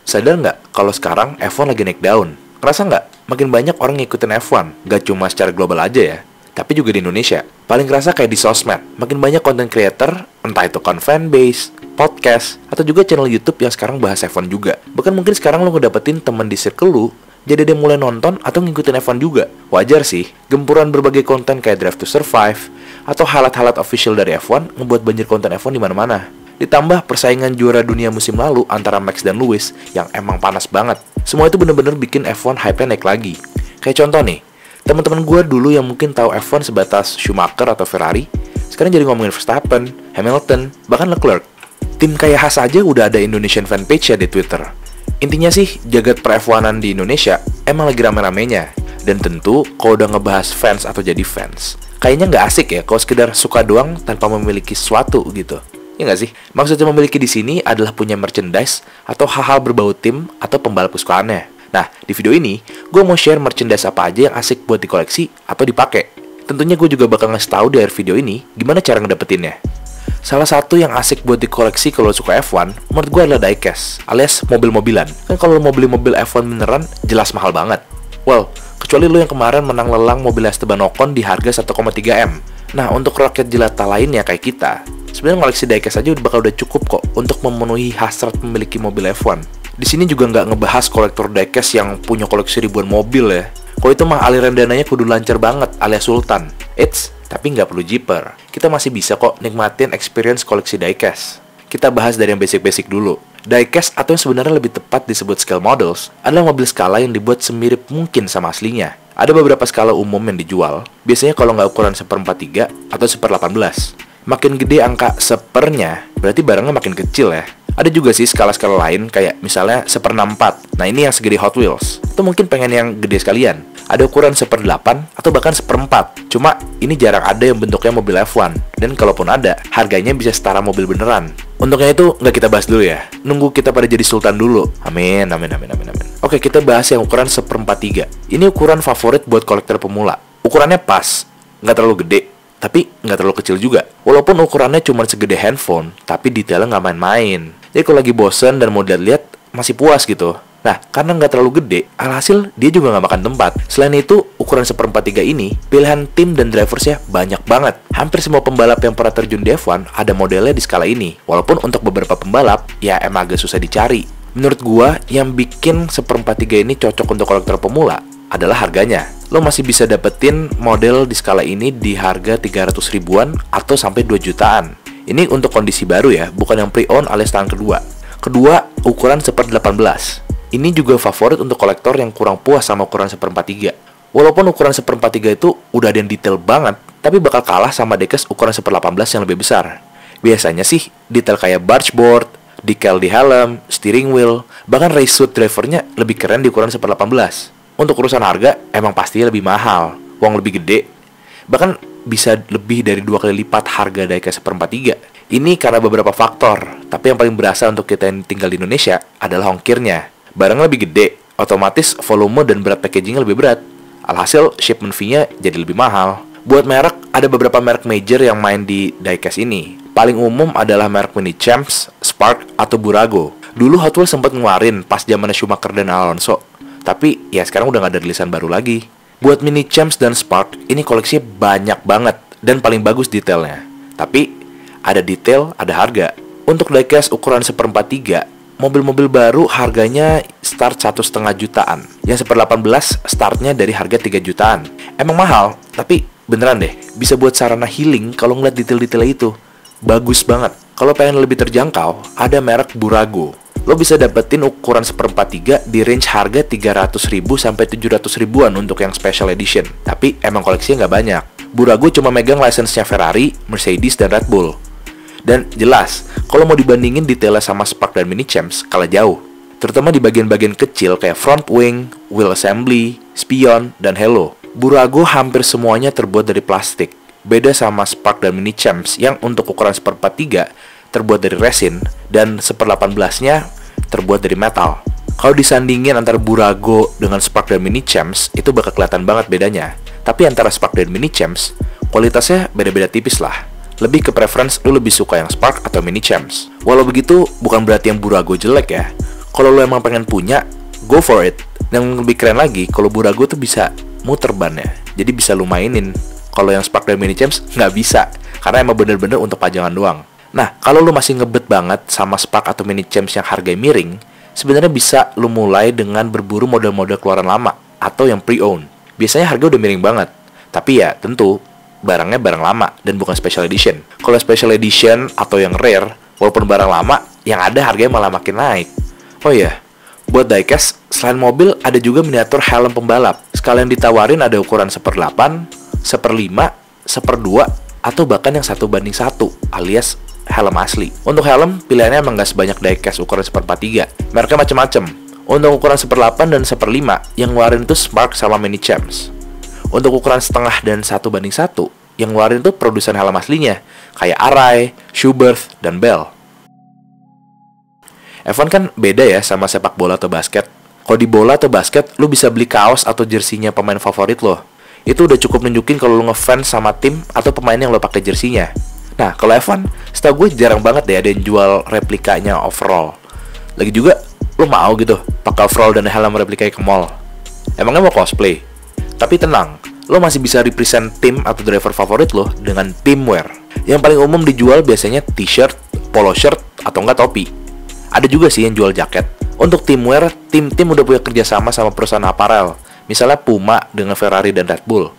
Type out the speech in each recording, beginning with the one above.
Sadar nggak kalau sekarang F1 lagi naik daun? Ngerasa nggak? Makin banyak orang ngikutin F1, nggak cuma secara global aja ya, tapi juga di Indonesia. Paling kerasa kayak di sosmed, makin banyak content creator, entah itu fanbase, podcast, atau juga channel YouTube yang sekarang bahas F1 juga. Bahkan mungkin sekarang lo ngedapetin temen di circle lu, jadi dia mulai nonton atau ngikutin F1 juga. Wajar sih, gempuran berbagai konten kayak Drive to Survive, atau highlight-highlight official dari F1 ngebuat banjir konten F1 di mana-mana. Ditambah persaingan juara dunia musim lalu antara Max dan Lewis yang emang panas banget. Semua itu bener-bener bikin F1 hype-nya naik lagi. Kayak contoh nih, teman-teman gue dulu yang mungkin tahu F1 sebatas Schumacher atau Ferrari, sekarang jadi ngomongin Verstappen, Hamilton, bahkan Leclerc. Tim kayak Haas aja udah ada Indonesian fanpage ya di Twitter. Intinya sih, jagat per-F1an di Indonesia emang lagi rame-ramenya. Dan tentu, kalau udah ngebahas fans atau jadi fans, kayaknya nggak asik ya kalau sekedar suka doang tanpa memiliki sesuatu gitu. Ya nggak sih? Maksudnya memiliki di sini adalah punya merchandise atau hal-hal berbau tim atau pembalap kesukaannya. Nah, di video ini, gue mau share merchandise apa aja yang asik buat dikoleksi atau dipakai. Tentunya gue juga bakal ngasih tahu di akhir video ini gimana cara ngedapetinnya. Salah satu yang asik buat dikoleksi kalau suka F1, menurut gue adalah diecast, alias mobil-mobilan. Kan kalau mau beli mobil F1 beneran, jelas mahal banget. Well, kecuali lo yang kemarin menang lelang mobil Esteban Ocon di harga 1,3 M. Nah, untuk rakyat jelata lainnya kayak kita, sebenarnya koleksi diecast aja udah cukup kok untuk memenuhi hasrat memiliki mobil F1. Di sini juga nggak ngebahas kolektor diecast yang punya koleksi ribuan mobil ya. Kalau itu mah aliran dananya kudu lancar banget alias sultan. Tapi nggak perlu jiper. Kita masih bisa kok nikmatin experience koleksi diecast. Kita bahas dari yang basic-basic dulu. Diecast atau yang sebenarnya lebih tepat disebut scale models adalah mobil skala yang dibuat semirip mungkin sama aslinya. Ada beberapa skala umum yang dijual, biasanya kalau nggak ukuran 1/43 atau 1/18. Makin gede angka sepernya, berarti barangnya makin kecil ya. Ada juga sih skala-skala lain, kayak misalnya 1/64. Nah ini yang segede Hot Wheels. Atau mungkin pengen yang gede sekalian. Ada ukuran 1/8 atau bahkan 1/4. Cuma ini jarang ada yang bentuknya mobil F1. Dan kalaupun ada, harganya bisa setara mobil beneran. Untuknya itu nggak kita bahas dulu ya. Nunggu kita pada jadi sultan dulu. Amin. Oke, kita bahas yang ukuran 1/43. Ini ukuran favorit buat kolektor pemula. Ukurannya pas, nggak terlalu gede, tapi nggak terlalu kecil juga. Walaupun ukurannya cuma segede handphone, tapi detailnya nggak main-main. Jadi kalau lagi bosen dan mau lihat masih puas gitu. Nah, karena nggak terlalu gede, alhasil dia juga nggak makan tempat. Selain itu, ukuran 1/43 ini, pilihan tim dan driversnya banyak banget. Hampir semua pembalap yang pernah terjun di F1 ada modelnya di skala ini. Walaupun untuk beberapa pembalap, ya emang agak susah dicari. Menurut gua, yang bikin 1/43 ini cocok untuk kolektor pemula adalah harganya. Lo masih bisa dapetin model di skala ini di harga 300 ribuan atau sampai 2 jutaan. Ini untuk kondisi baru ya, bukan yang pre-owned alias tangan kedua. Kedua, ukuran 1/18. Ini juga favorit untuk kolektor yang kurang puas sama ukuran 1/43. Walaupun ukuran 1/43 itu udah ada yang detail banget, tapi bakal kalah sama diecast ukuran 1/18 yang lebih besar. Biasanya sih, detail kayak bargeboard, decal di helm, steering wheel, bahkan race suit drivernya lebih keren di ukuran 1/18. Untuk urusan harga, emang pastinya lebih mahal, uang lebih gede. Bahkan bisa lebih dari 2 kali lipat harga diecast 1/43. Ini karena beberapa faktor, tapi yang paling berasa untuk kita yang tinggal di Indonesia adalah ongkirnya. Barangnya lebih gede, otomatis volume dan berat packagingnya lebih berat. Alhasil, shipment fee-nya jadi lebih mahal. Buat merek, ada beberapa merek major yang main di diecast ini. Paling umum adalah merek Mini Champs, Spark, atau Burago. Dulu Hot Wheels sempat ngeluarin pas zamannya Schumacher dan Alonso. Tapi, ya sekarang udah gak ada rilisan baru lagi. Buat Mini Champs dan Spark, ini koleksinya banyak banget dan paling bagus detailnya. Tapi, ada detail, ada harga. Untuk diecast ukuran 1/43, mobil-mobil baru harganya start 1,5 jutaan. Yang 1/18 startnya dari harga 3 jutaan. Emang mahal, tapi beneran deh, bisa buat sarana healing kalau ngeliat detail-detailnya itu. Bagus banget. Kalau pengen lebih terjangkau, ada merek Burago. Lo bisa dapetin ukuran 1/43 di range harga 300 ribu sampai 700 ribuan untuk yang special edition. Tapi emang koleksinya nggak banyak. Burago cuma megang license-nya Ferrari, Mercedes, dan Red Bull. Dan jelas, kalau mau dibandingin detailnya sama Spark dan Mini Champs, kalah jauh. Terutama di bagian-bagian kecil kayak front wing, wheel assembly, spion, dan halo. Burago hampir semuanya terbuat dari plastik. Beda sama Spark dan Mini Champs yang untuk ukuran 1/43 terbuat dari resin dan 1/18-nya terbuat dari metal. Kalau disandingin antara Burago dengan Spark dan Mini Champs, itu bakal kelihatan banget bedanya. Tapi antara Spark dan Mini Champs, kualitasnya beda-beda tipis lah. Lebih ke preference lu lebih suka yang Spark atau Mini Champs. Walau begitu, bukan berarti yang Burago jelek ya. Kalau lo emang pengen punya, go for it. Yang lebih keren lagi, kalau Burago tuh bisa muter bannya, jadi bisa lo mainin. Kalau yang Spark dan Mini Champs nggak bisa, karena emang bener-bener untuk pajangan doang. Nah, kalau lo masih ngebet banget sama Spark atau Mini Champs yang harganya miring, sebenarnya bisa lo mulai dengan berburu model-model keluaran lama atau yang pre-owned. Biasanya harga udah miring banget, tapi ya tentu barangnya barang lama dan bukan special edition. Kalau special edition atau yang rare, walaupun barang lama, yang ada harganya malah makin naik. Oh iya, buat diecast, selain mobil ada juga miniatur helm pembalap. Sekalian ditawarin ada ukuran 1/8, 1/5, 1/2, atau bahkan yang 1:1 alias helm asli. Untuk helm, pilihannya emang gak sebanyak diecast ukuran 1/43. Mereknya macam-macam. Untuk ukuran 1/8 dan 1/5, yang ngeluarin itu Spark sama Mini Champs. Untuk ukuran setengah dan 1:1, yang ngeluarin itu produsen helm aslinya, kayak Arai, Schuberth, dan Bell. F1 kan beda ya sama sepak bola atau basket. Kalau di bola atau basket, lu bisa beli kaos atau jersinya pemain favorit lo. Itu udah cukup nunjukin kalau lu ngefans sama tim atau pemain yang lo pakai jersinya. Nah, kalau F1, setahu gue jarang banget deh ada yang jual replikanya overall. Lagi juga, lu mau gitu pakai overall dan helm replikanya ke mall. Emangnya mau cosplay? Tapi tenang, lo masih bisa represent tim atau driver favorit lo dengan teamwear. Yang paling umum dijual biasanya t-shirt, polo shirt, atau enggak topi. Ada juga sih yang jual jaket. Untuk teamwear, tim-tim udah punya kerjasama sama perusahaan aparel. Misalnya Puma dengan Ferrari dan Red Bull,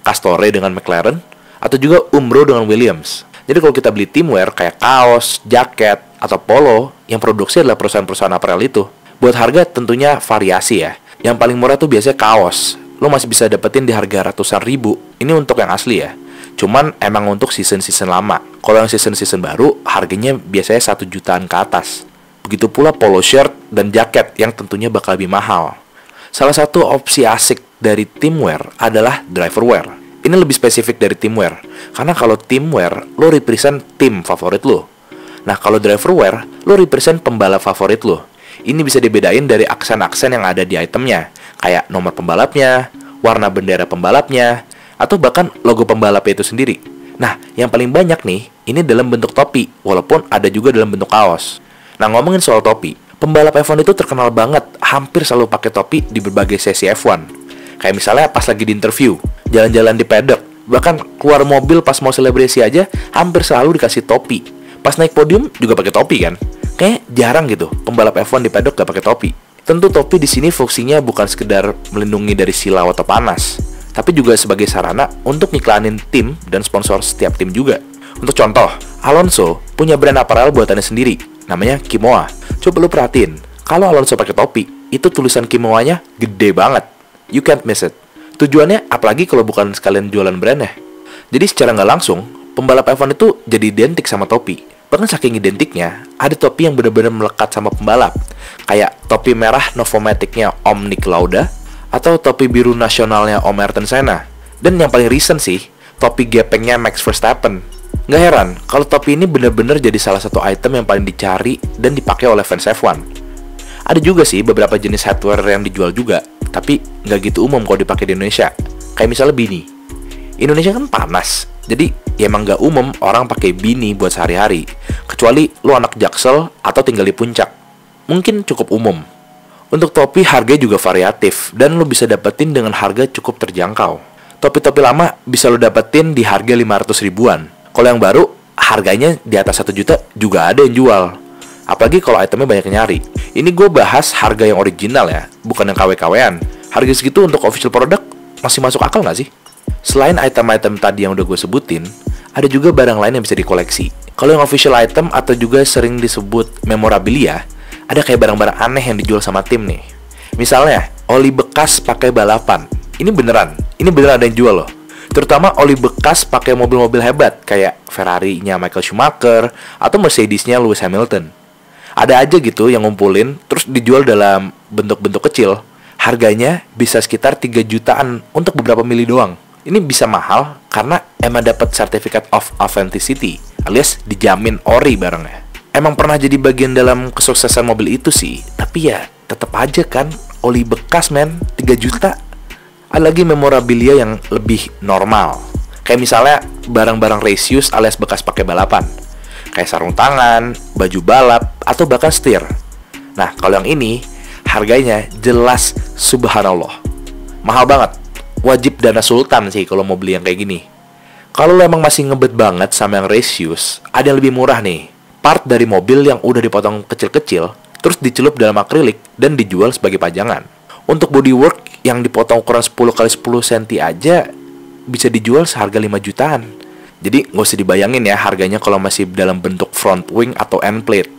Castore dengan McLaren, atau juga Umbro dengan Williams. Jadi kalau kita beli teamwear kayak kaos, jaket, atau polo, yang produksi adalah perusahaan-perusahaan aparel itu. Buat harga tentunya variasi ya. Yang paling murah tuh biasanya kaos. Lo masih bisa dapetin di harga ratusan ribu. Ini untuk yang asli ya. Cuman emang untuk season-season lama. Kalau yang season-season baru, harganya biasanya 1 jutaan ke atas. Begitu pula polo shirt dan jaket yang tentunya bakal lebih mahal. Salah satu opsi asik dari teamwear adalah driverwear. Ini lebih spesifik dari teamwear, karena kalau teamwear, lo represent tim favorit lo. Nah, kalau driverwear, lo represent pembalap favorit lo. Ini bisa dibedain dari aksen-aksen yang ada di itemnya, kayak nomor pembalapnya, warna bendera pembalapnya, atau bahkan logo pembalapnya itu sendiri. Nah, yang paling banyak nih, ini dalam bentuk topi, walaupun ada juga dalam bentuk kaos. Nah, ngomongin soal topi, pembalap F1 itu terkenal banget hampir selalu pakai topi di berbagai sesi F1. Kayak misalnya pas lagi di interview, jalan-jalan di paddock, bahkan keluar mobil pas mau selebrasi aja hampir selalu dikasih topi. Pas naik podium juga pakai topi kan? Kayak jarang gitu pembalap F1 di paddock gak pakai topi. Tentu topi di sini fungsinya bukan sekedar melindungi dari silau atau panas, tapi juga sebagai sarana untuk ngiklanin tim dan sponsor setiap tim juga. Untuk contoh, Alonso punya brand apparel buatannya sendiri, namanya Kimoa. Coba lu perhatiin, kalau Alonso pakai topi, itu tulisan Kimoa-nya gede banget. You can't miss it. Tujuannya apalagi kalau bukan sekalian jualan brandnya. Jadi secara nggak langsung, pembalap F1 itu jadi identik sama topi. Bahkan saking identiknya, ada topi yang benar-benar melekat sama pembalap. Kayak topi merah Novomatic-nya Om Nick Lauda, atau topi biru nasionalnya Om Ayrton Senna. Dan yang paling recent sih, topi gepengnya Max Verstappen. Nggak heran kalau topi ini benar-benar jadi salah satu item yang paling dicari dan dipakai oleh fans F1. Ada juga sih beberapa jenis headwear yang dijual juga, tapi nggak gitu umum kalau dipakai di Indonesia. Kayak misalnya beanie. Indonesia kan panas, jadi ya emang nggak umum orang pakai beanie buat sehari-hari. Kecuali lu anak Jaksel atau tinggal di puncak. Mungkin cukup umum. Untuk topi harganya juga variatif, dan lu bisa dapetin dengan harga cukup terjangkau. Topi-topi lama bisa lu dapetin di harga 500 ribuan. Kalau yang baru, harganya di atas 1 juta juga ada yang jual. Apalagi kalau itemnya banyak yang nyari. Ini gue bahas harga yang original ya, bukan yang KW-KW-an. Harga segitu untuk official product masih masuk akal nggak sih? Selain item-item tadi yang udah gue sebutin, ada juga barang lain yang bisa dikoleksi. Kalau yang official item atau juga sering disebut memorabilia, ada kayak barang-barang aneh yang dijual sama tim nih. Misalnya, oli bekas pakai balapan. Ini beneran ada yang jual loh. Terutama oli bekas pakai mobil-mobil hebat kayak Ferrari-nya Michael Schumacher atau Mercedes-nya Lewis Hamilton. Ada aja gitu yang ngumpulin terus dijual dalam bentuk-bentuk kecil. Harganya bisa sekitar 3 jutaan untuk beberapa mili doang. Ini bisa mahal karena emang dapat sertifikat of authenticity, alias dijamin ori barangnya. Emang pernah jadi bagian dalam kesuksesan mobil itu sih, tapi ya tetap aja kan oli bekas men, 3 juta. Ada lagi memorabilia yang lebih normal. Kayak misalnya barang-barang race use alias bekas pakai balapan. Kayak sarung tangan, baju balap, atau bahkan setir. Nah, kalau yang ini, harganya jelas subhanallah. Mahal banget. Wajib dana sultan sih kalau mau beli yang kayak gini. Kalau lo emang masih ngebet banget sama yang race shoes, ada yang lebih murah nih. Part dari mobil yang udah dipotong kecil-kecil, terus dicelup dalam akrilik dan dijual sebagai pajangan. Untuk bodywork yang dipotong ukuran 10x10 cm aja bisa dijual seharga 5 jutaan. Jadi nggak usah dibayangin ya harganya kalau masih dalam bentuk front wing atau end plate.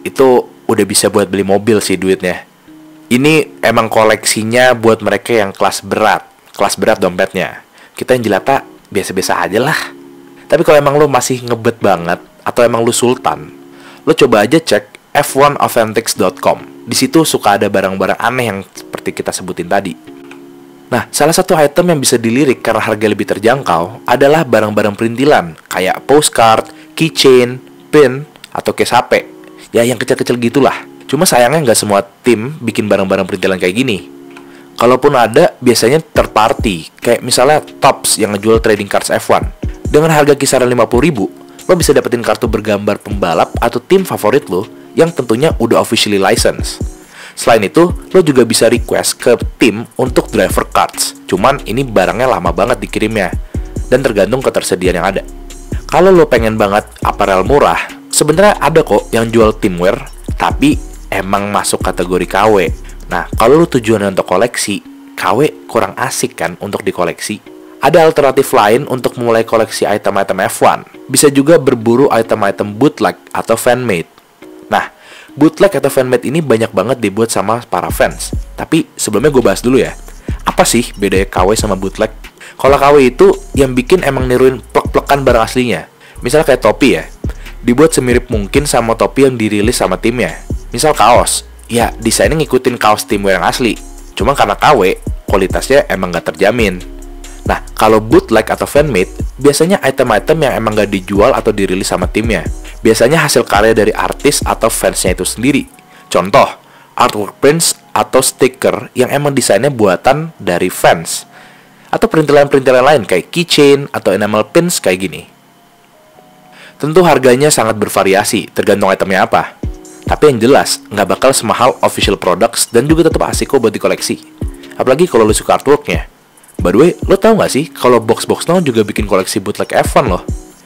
Itu udah bisa buat beli mobil sih duitnya. Ini emang koleksinya buat mereka yang kelas berat dompetnya. Kita yang jelata biasa-biasa aja lah. Tapi kalau emang lo masih ngebet banget atau emang lo sultan, lo coba aja cek f1authentics.com. Di situ suka ada barang-barang aneh yang seperti kita sebutin tadi. Nah, salah satu item yang bisa dilirik karena harga lebih terjangkau adalah barang-barang perintilan kayak postcard, keychain, pin, atau case HP. Ya, yang kecil-kecil gitulah. Cuma sayangnya nggak semua tim bikin barang-barang perintilan kayak gini. Kalaupun ada, biasanya third party. Kayak misalnya Topps yang ngejual trading cards F1. Dengan harga kisaran 50.000, lo bisa dapetin kartu bergambar pembalap atau tim favorit lo yang tentunya udah officially license. Selain itu, lo juga bisa request ke tim untuk driver cards. Cuman ini barangnya lama banget dikirimnya. Dan tergantung ketersediaan yang ada. Kalau lo pengen banget apparel murah, sebenarnya ada kok yang jual teamwear, tapi emang masuk kategori KW. Nah, kalau lu tujuannya untuk koleksi, KW kurang asik kan untuk dikoleksi. Ada alternatif lain untuk mulai koleksi item-item F1. Bisa juga berburu item-item bootleg atau fan-made. Nah, bootleg atau fan-made ini banyak banget dibuat sama para fans. Tapi sebelumnya gue bahas dulu ya. Apa sih bedanya KW sama bootleg? Kalau KW itu yang bikin emang niruin plek-plekan barang aslinya. Misal kayak topi ya, dibuat semirip mungkin sama topi yang dirilis sama timnya. Misal kaos, ya desainnya ngikutin kaos teamwear yang asli. Cuma karena KW, kualitasnya emang gak terjamin. Nah, kalau bootleg atau fan-made, biasanya item-item yang emang gak dijual atau dirilis sama timnya. Biasanya hasil karya dari artis atau fansnya itu sendiri. Contoh, artwork prints atau stiker yang emang desainnya buatan dari fans. Atau perintilan-perintilan lain kayak keychain atau enamel pins kayak gini. Tentu harganya sangat bervariasi, tergantung itemnya apa. Tapi yang jelas, nggak bakal semahal official products dan juga tetap asik kok buat dikoleksi. Apalagi kalau lo suka artworknya. By the way, lo tau nggak sih kalau Box Now juga bikin koleksi bootleg F1 loh.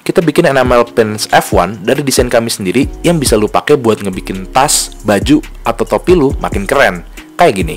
Kita bikin enamel pins F1 dari desain kami sendiri yang bisa lo pakai buat ngebikin tas, baju, atau topi lo makin keren. Kayak gini.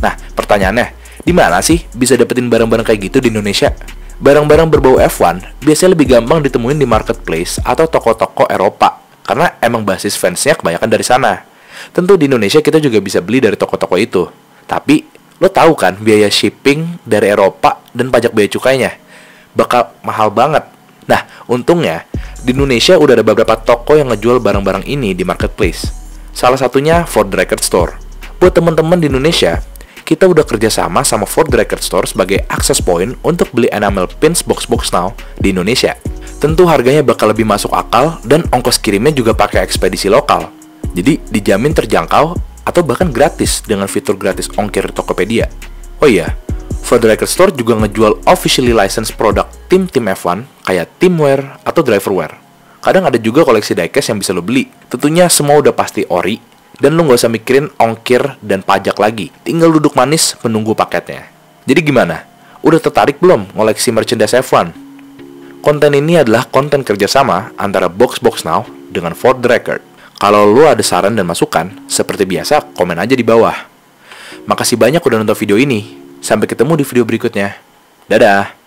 Nah, pertanyaannya, di mana sih bisa dapetin barang-barang kayak gitu di Indonesia? Barang-barang berbau F1 biasanya lebih gampang ditemuin di marketplace atau toko-toko Eropa. Karena emang basis fansnya kebanyakan dari sana. Tentu di Indonesia kita juga bisa beli dari toko-toko itu. Tapi, lo tahu kan biaya shipping dari Eropa dan pajak bea cukainya? Bakal mahal banget. Nah, untungnya, di Indonesia udah ada beberapa toko yang ngejual barang-barang ini di marketplace. Salah satunya Ford Record Store. Buat teman-teman di Indonesia, kita udah kerjasama sama Ford Record Store sebagai access point untuk beli enamel pins Box Now di Indonesia. Tentu harganya bakal lebih masuk akal dan ongkos kirimnya juga pakai ekspedisi lokal. Jadi dijamin terjangkau atau bahkan gratis dengan fitur gratis ongkir Tokopedia. Oh iya, Ford Record Store juga ngejual officially licensed produk tim-tim F1 kayak teamwear atau driverwear. Kadang ada juga koleksi diecast yang bisa lo beli. Tentunya semua udah pasti ori dan lo nggak usah mikirin ongkir dan pajak lagi. Tinggal duduk manis menunggu paketnya. Jadi gimana? Udah tertarik belum ngoleksi merchandise F1? Konten ini adalah konten kerjasama antara Box Now dengan Ford Record. Kalau lo ada saran dan masukan, seperti biasa, komen aja di bawah. Makasih banyak udah nonton video ini. Sampai ketemu di video berikutnya. Dadah!